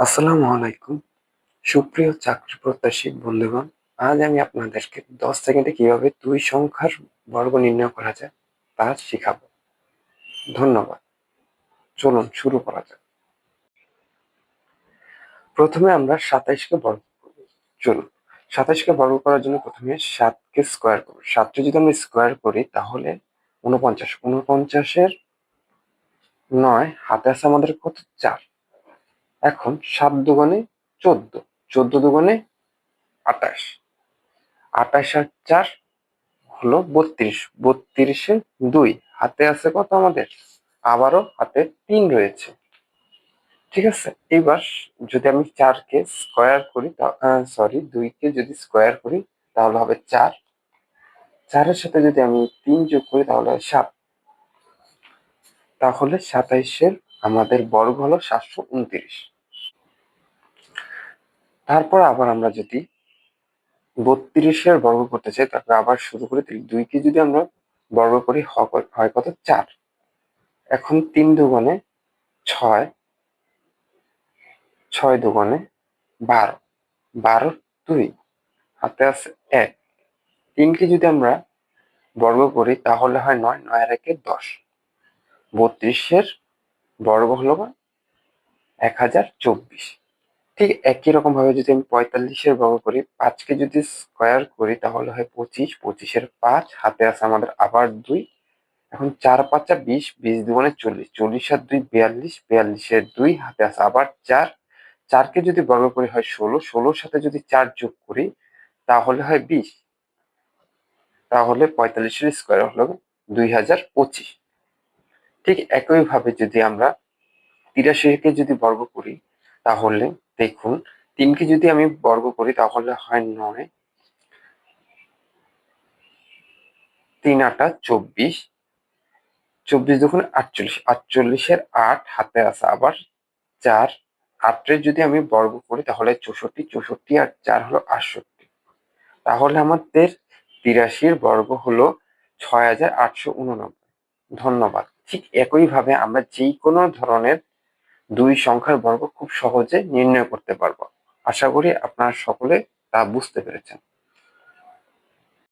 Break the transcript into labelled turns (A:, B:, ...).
A: আসসালামু আলাইকুম সুপ্রিয় চাকরি প্রত্যাশী বন্ধুগণ। আজ আমি আপনাদেরকে 10 সেকেন্ডে কিভাবে দুই সংখ্যার বর্গ নির্ণয় করা যায় তা শিখাবো। ধন্যবাদ। চলুন শুরু করা যাক। প্রথমে আমরা 27কে বর্গ করব। চলুন 27কে বর্গ করার জন্য প্রথমে 7কে স্কোয়ার করব। 7কে যদি আমরা স্কোয়ার করি তাহলে 49। 49-এর 9 হাতে আছে আমাদের কত? 4। এখন 7 দুগুণে 14, 14 দুগুণে 28, 28 আর 4 হলো 32, 32-এ 2 হাতে আছে কত আমাদের? আবারও হাতে 3 রয়েছে। ঠিক আছে, এবার যদি আমি 4কে স্কোয়ার করি, সরি 2কে যদি স্কোয়ার করি তাহলে হবে 4, 4-এর সাথে যদি আমি 3 যোগ করি তাহলে হয় 7। তাহলে 27-এর আমাদের বর্গ হলো 729। তারপর আবার আমরা যদি 32-এর বর্গ করতে চাই তারপর আবার শুরু করে 2কে যদি আমরা বর্গ করি হয় কত? 4। এখন 3 দুগুণে 6, 6 দুগুণে 12, 12 2 হাতে আছে 1। 3কে যদি আমরা বর্গ করি তাহলে হয় 9, 9 আর 1-এ 10। 32-এর বর্গ হলো 1024। ঠিক একই রকম ভাবে যদি আমি 45-এর বর্গ করি, 5কে যদি স্কোয়ার করি তাহলে হয় 25, 25-এর 5 হাতে আছে আমাদের আবার 2। এখন 4 5 20, 20 দুগুণে 40, 40 আর 2 42, 42-এর 2 হাতে আছে আবার 4। 4কে যদি বর্গ করি হয় 16, 16-র সাথে যদি 4 যোগ করি তাহলে হয় 20। তাহলে 45-এর স্কোয়ার হলো 2025। ঠিক একইভাবে যদি আমরা 83-কে যদি বর্গ করি তাহলে দেখুন, 3কে যদি আমি বর্গ করি তাহলে হয় 9, 3 8 24, 24 দুগুণে 48, 48-এর 8 হাতে আছে আবার 4। 8-এর যদি আমি বর্গ করি তাহলে 64, 64 আর 4 হলো 68। তাহলে আমাদের 83-র বর্গ হলো 6889। ধন্যবাদ। ঠিক একইভাবে আমরা যেই কোনো ধরনের দুই সংখ্যার বর্গ খুব সহজে নির্ণয় করতে পারবো। আশা করি আপনারা সকলে তা বুঝতে পেরেছেন।